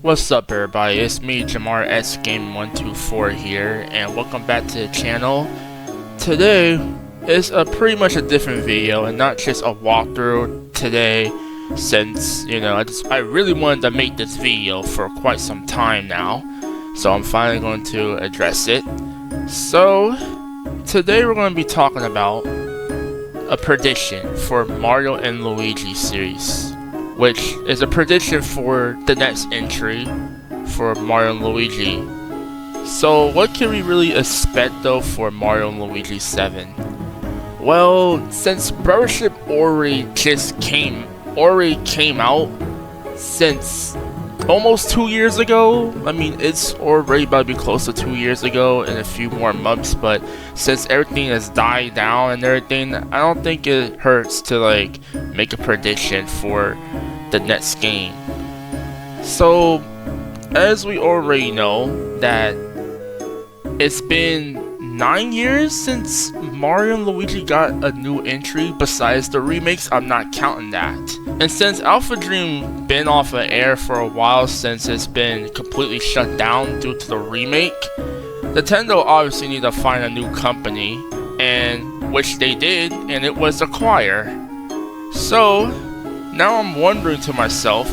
What's up everybody, it's me Jamar S Game 124 here, and welcome back to the channel. Today is pretty much a different video and not just a walkthrough today, since I really wanted to make this video for quite some time now, so I'm finally going to address it. So today we're going to be talking about a prediction for Mario and Luigi series, which is a prediction for the next entry for Mario and Luigi. So what can we really expect though for Mario and Luigi 7? Well, since Brothership already came out since almost 2 years ago. I mean, it's already about to be close to 2 years ago in a few more months, but since everything has died down and everything, I don't think it hurts to make a prediction for the next game. So as we already know that it's been 9 years since Mario and Luigi got a new entry besides the remakes. I'm not counting that. And since Alpha Dream been off of air for a while, since it's been completely shut down due to the remake, Nintendo obviously need to find a new company, and which they did, and it was Acquire. So now I'm wondering to myself,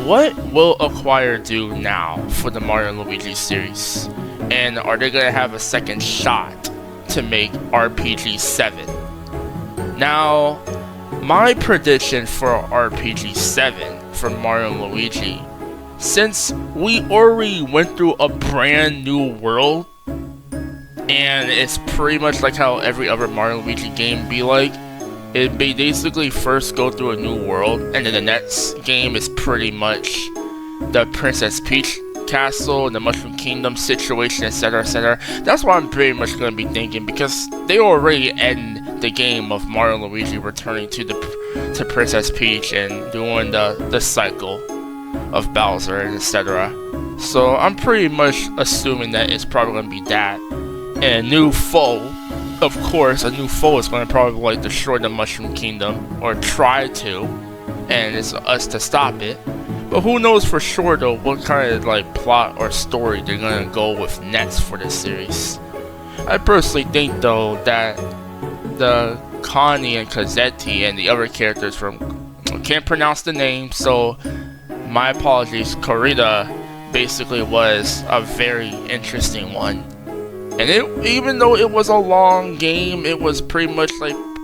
what will Acquire do now for the Mario and Luigi series? And are they gonna have a second shot to make RPG 7? Now, my prediction for RPG 7 for Mario and Luigi, since we already went through a brand new world, and it's pretty much like how every other Mario and Luigi game be like, it basically first go through a new world, and then the next game is pretty much the Princess Peach castle and the Mushroom Kingdom situation, etc, etc. That's what I'm pretty much going to be thinking, because they already end the game of Mario and Luigi returning to Princess Peach and doing the cycle of Bowser and etc. So I'm pretty much assuming that it's probably going to be that, and a new foe. Of course, a new foe is going to probably destroy the Mushroom Kingdom, or try to, and it's us to stop it. But who knows for sure though what kind of plot or story they're gonna go with next for this series. I personally think though that the Connie and Cazzetti and the other characters from, I can't pronounce the name, so my apologies, Corrida basically was a very interesting one. And even though it was a long game, it was pretty much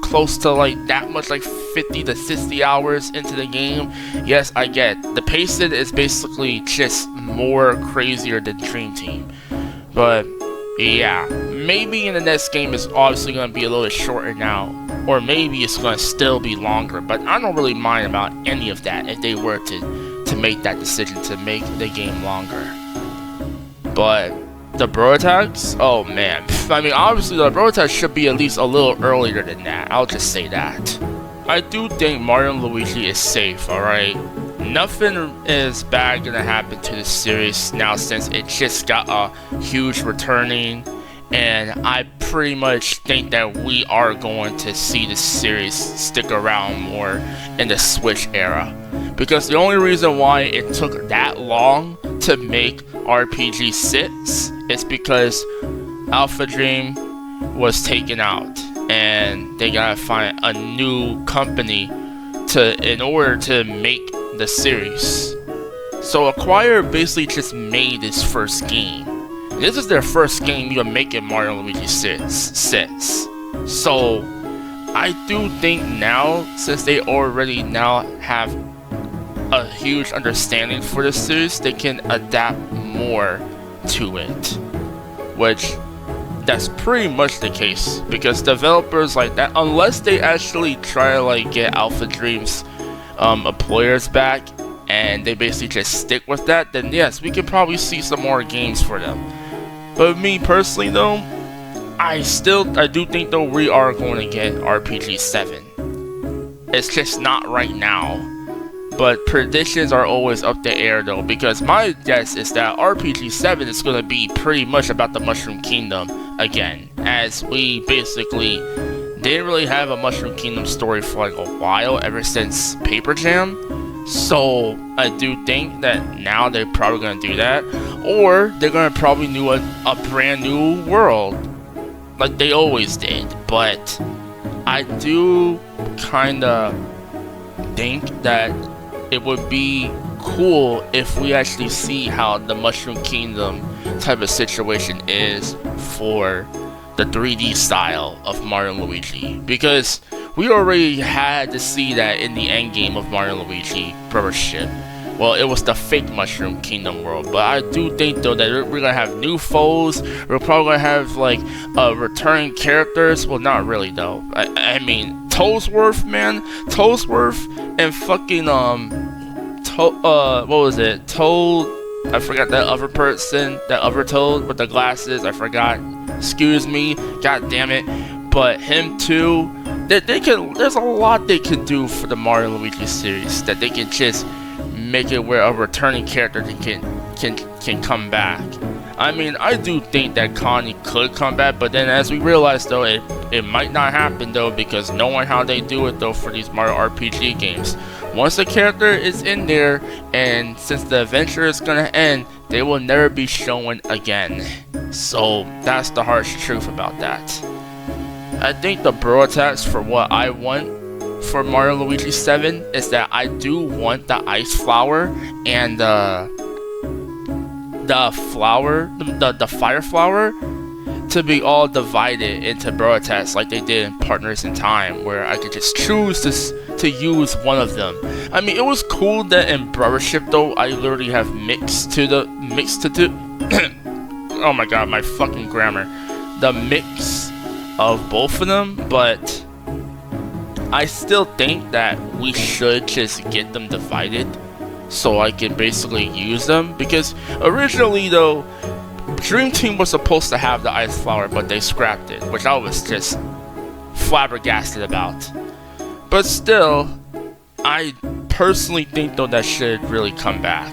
close to that much, 50 to 60 hours into the game. Yes, I get the pacing is basically just more crazier than Dream Team, but yeah, maybe in the next game it's obviously going to be a little bit shorter now, or maybe it's going to still be longer, but I don't really mind about any of that if they were to make that decision to make the game longer. But the Bro Attacks? Oh man. I mean, obviously the Bro Attacks should be at least a little earlier than that. I'll just say that. I do think Mario and Luigi is safe, alright? Nothing is bad gonna happen to this series now, since it just got a huge returning, and I pretty much think that we are going to see this series stick around more in the Switch era. Because the only reason why it took that long to make RPG 6 is because Alpha Dream was taken out, and they gotta find a new company in order to make the series. So Acquire basically just made this first game. This is their first game even making Mario Luigi 6. So I do think now, since they already now have a huge understanding for this series, they can adapt more to it, which that's pretty much the case, because developers like that, unless they actually try to get Alpha Dream's employers back and they basically just stick with that, then yes, we can probably see some more games for them. But me personally though, I do think though we are going to get RPG 7. It's just not right now. But predictions are always up the air though, because my guess is that RPG 7 is going to be pretty much about the Mushroom Kingdom again, as we basically didn't really have a Mushroom Kingdom story for a while, ever since Paper Jam. So I do think that now they're probably gonna do that, or they're gonna probably do a brand new world, like they always did. But I do kinda think that it would be cool if we actually see how the Mushroom Kingdom type of situation is for the 3D style of Mario and Luigi, because we already had to see that in the end game of Mario and Luigi Brothership. Well, it was the fake Mushroom Kingdom world, but I do think though that we're gonna have new foes. We're probably gonna have like returning characters. Well, not really though. I mean, Toadsworth, man, Toadsworth and fucking what was it? Toad. I forgot that other person, that other Toad with the glasses. I forgot. Excuse me. God damn it. But him too. They can. There's a lot they can do for the Mario Luigi series that they can just make it where a returning character can come back. I mean, I do think that Connie could come back, but then as we realize though, it might not happen though, because knowing how they do it though for these Mario RPG games, once the character is in there, and since the adventure is gonna end, they will never be shown again. So that's the harsh truth about that. I think the bro attacks for what I want for Mario Luigi 7 is that I do want the ice flower and the fire flower to be all divided into bro attacks like they did in Partners in Time, where I could just choose to use one of them. I mean, it was cool that in Brothership though, I literally have mixed to oh my god, my fucking grammar. The mix of both of them, but I still think that we should just get them divided so I can basically use them, because originally though, Dream Team was supposed to have the ice flower, but they scrapped it, which I was just flabbergasted about. But still, I personally think though that should really come back.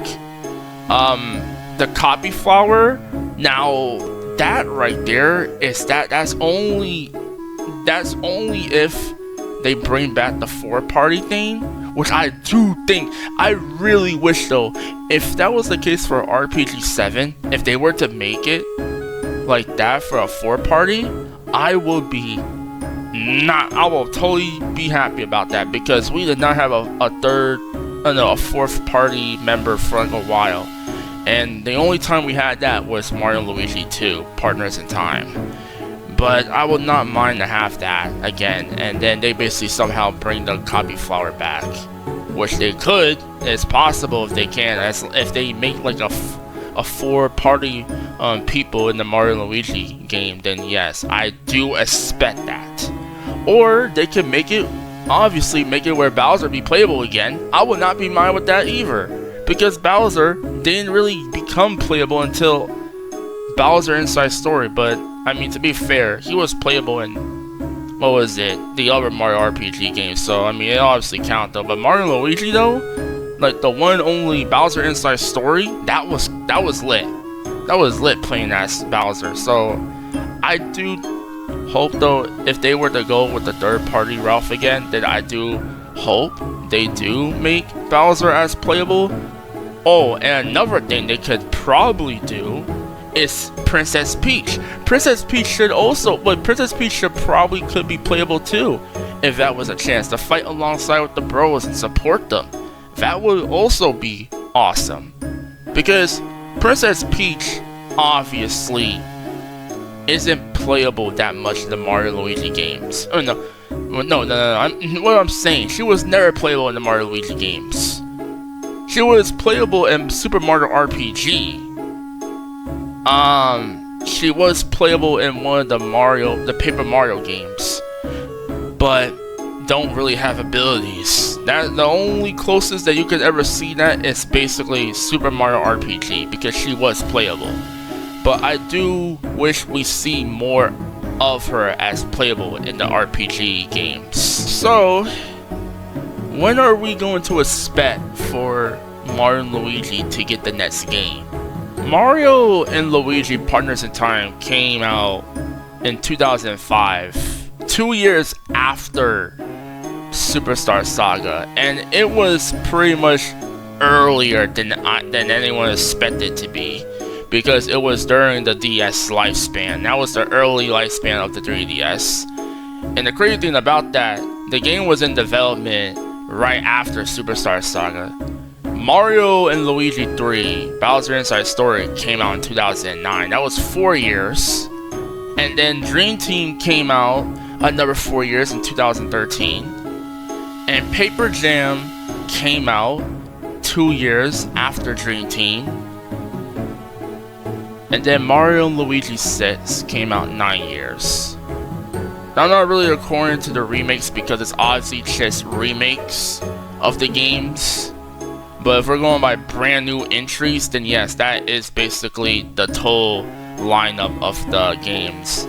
The copy flower, now that right there is that's only if they bring back the 4-party thing, which I do think, I really wish though, if that was the case for RPG 7, if they were to make it like that for a 4-party, I will totally be happy about that, because we did not have a 4th party member for like a while. And the only time we had that was Mario Luigi 2, Partners in Time. But I would not mind to have that again, and then they basically somehow bring the copy flower back, which they could. It's possible if they can. If they make like a 4-party people in the Mario Luigi game, then yes, I do expect that. Or they could make it where Bowser be playable again. I would not be mad with that either, because Bowser didn't really become playable until Bowser Inside Story. But I mean, to be fair, he was playable in, what was it, the other Mario RPG games, so I mean, it obviously counts though. But Mario Luigi though, like the one only Bowser Inside Story, that was lit. That was lit playing as Bowser. So I do hope though, if they were to go with the 3rd-party route again, then I do hope they do make Bowser as playable. Oh, and another thing they could probably do is Princess Peach. Princess Peach should probably could be playable too, if that was a chance to fight alongside with the bros and support them. That would also be awesome, because Princess Peach obviously isn't playable that much in the Mario Luigi games. Oh no. What I'm saying, she was never playable in the Mario Luigi games. She was playable in Super Mario RPG. She was playable in one of the Paper Mario games, but don't really have abilities. That the only closest that you could ever see that is basically Super Mario RPG, because she was playable. But I do wish we see more of her as playable in the RPG games. So, when are we going to expect for Mario and Luigi to get the next game? Mario and Luigi Partners in Time came out in 2005, 2 years after Superstar Saga, and it was pretty much earlier than anyone expected to be, because it was during the DS lifespan. That was the early lifespan of the 3DS. And the crazy thing about that, the game was in development right after Superstar Saga. Mario and Luigi 3, Bowser Inside Story, came out in 2009. That was 4 years. And then Dream Team came out another 4 years in 2013. And Paper Jam came out 2 years after Dream Team. And then Mario and Luigi 6 came out 9 years. Now, not really according to the remakes, because it's obviously just remakes of the games. But if we're going by brand new entries, then yes, that is basically the total lineup of the games.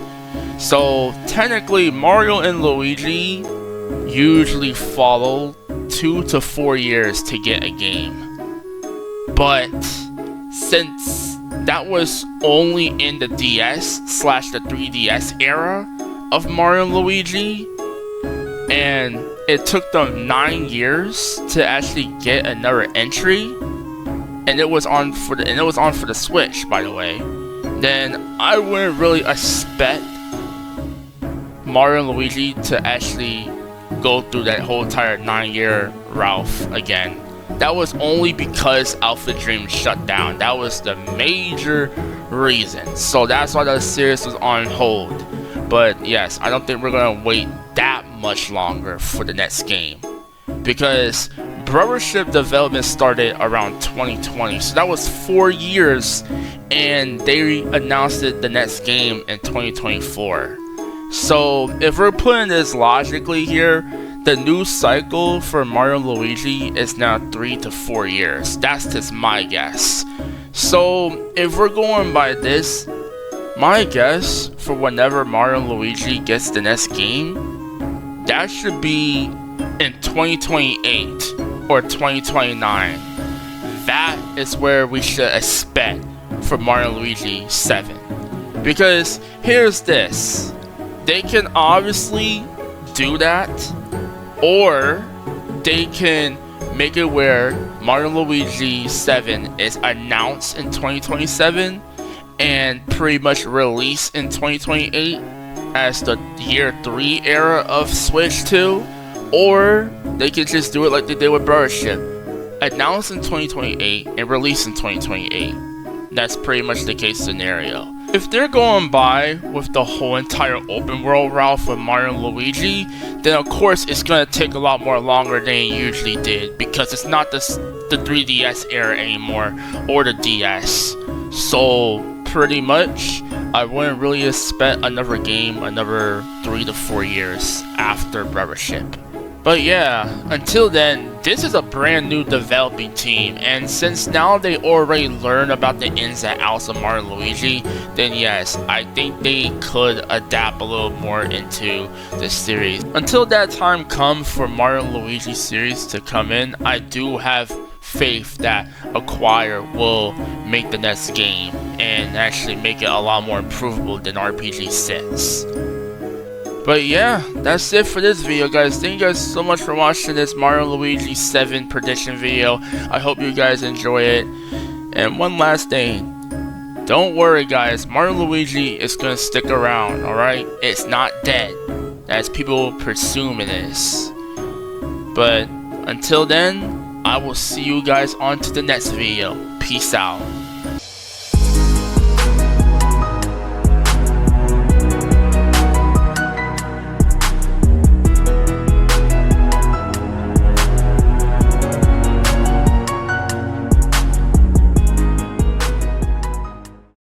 So technically, Mario and Luigi usually follow 2 to 4 years to get a game. But since that was only in the DS/the 3DS era of Mario and Luigi, and it took them 9 years to actually get another entry, and it was on for the Switch, by the way, then I wouldn't really expect Mario and Luigi to actually go through that whole entire 9-year route again. That was only because Alpha Dream shut down. That was the major reason. So that's why the series was on hold. But yes, I don't think we're gonna wait that much longer for the next game, because Brothership development started around 2020, so that was 4 years, and they announced the next game in 2024. So if we're putting this logically here, the new cycle for Mario and Luigi is now 3 to 4 years. That's just my guess. So if we're going by this, my guess for whenever Mario and Luigi gets the next game, that should be in 2028 or 2029. That is where we should expect for Mario and Luigi 7. Because here's this, they can obviously do that, or they can make it where Mario and Luigi 7 is announced in 2027 and pretty much released in 2028 as the year 3 era of Switch 2, or they can just do it like they did with Brothership, announce in 2028 and release in 2028. That's pretty much the case scenario. If they're going by with the whole entire open world route with Mario and Luigi, then of course it's gonna take a lot more longer than it usually did, because it's not the 3DS era anymore, or the DS. So pretty much, I wouldn't really expect another game another 3 to 4 years after Brothership. But yeah, until then, this is a brand new developing team, and since now they already learned about the ins and outs of Mario and Luigi, then yes, I think they could adapt a little more into the series. Until that time comes for Mario and Luigi series to come in, I do have faith that Acquire will make the next game and actually make it a lot more improvable than RPG 6. But yeah, that's it for this video, guys. Thank you guys so much for watching this Mario Luigi 7 prediction video. I hope you guys enjoy it. And one last thing, don't worry guys, Mario Luigi is gonna stick around, alright? It's not dead, as people presume it is. But until then, I will see you guys on to the next video. Peace out.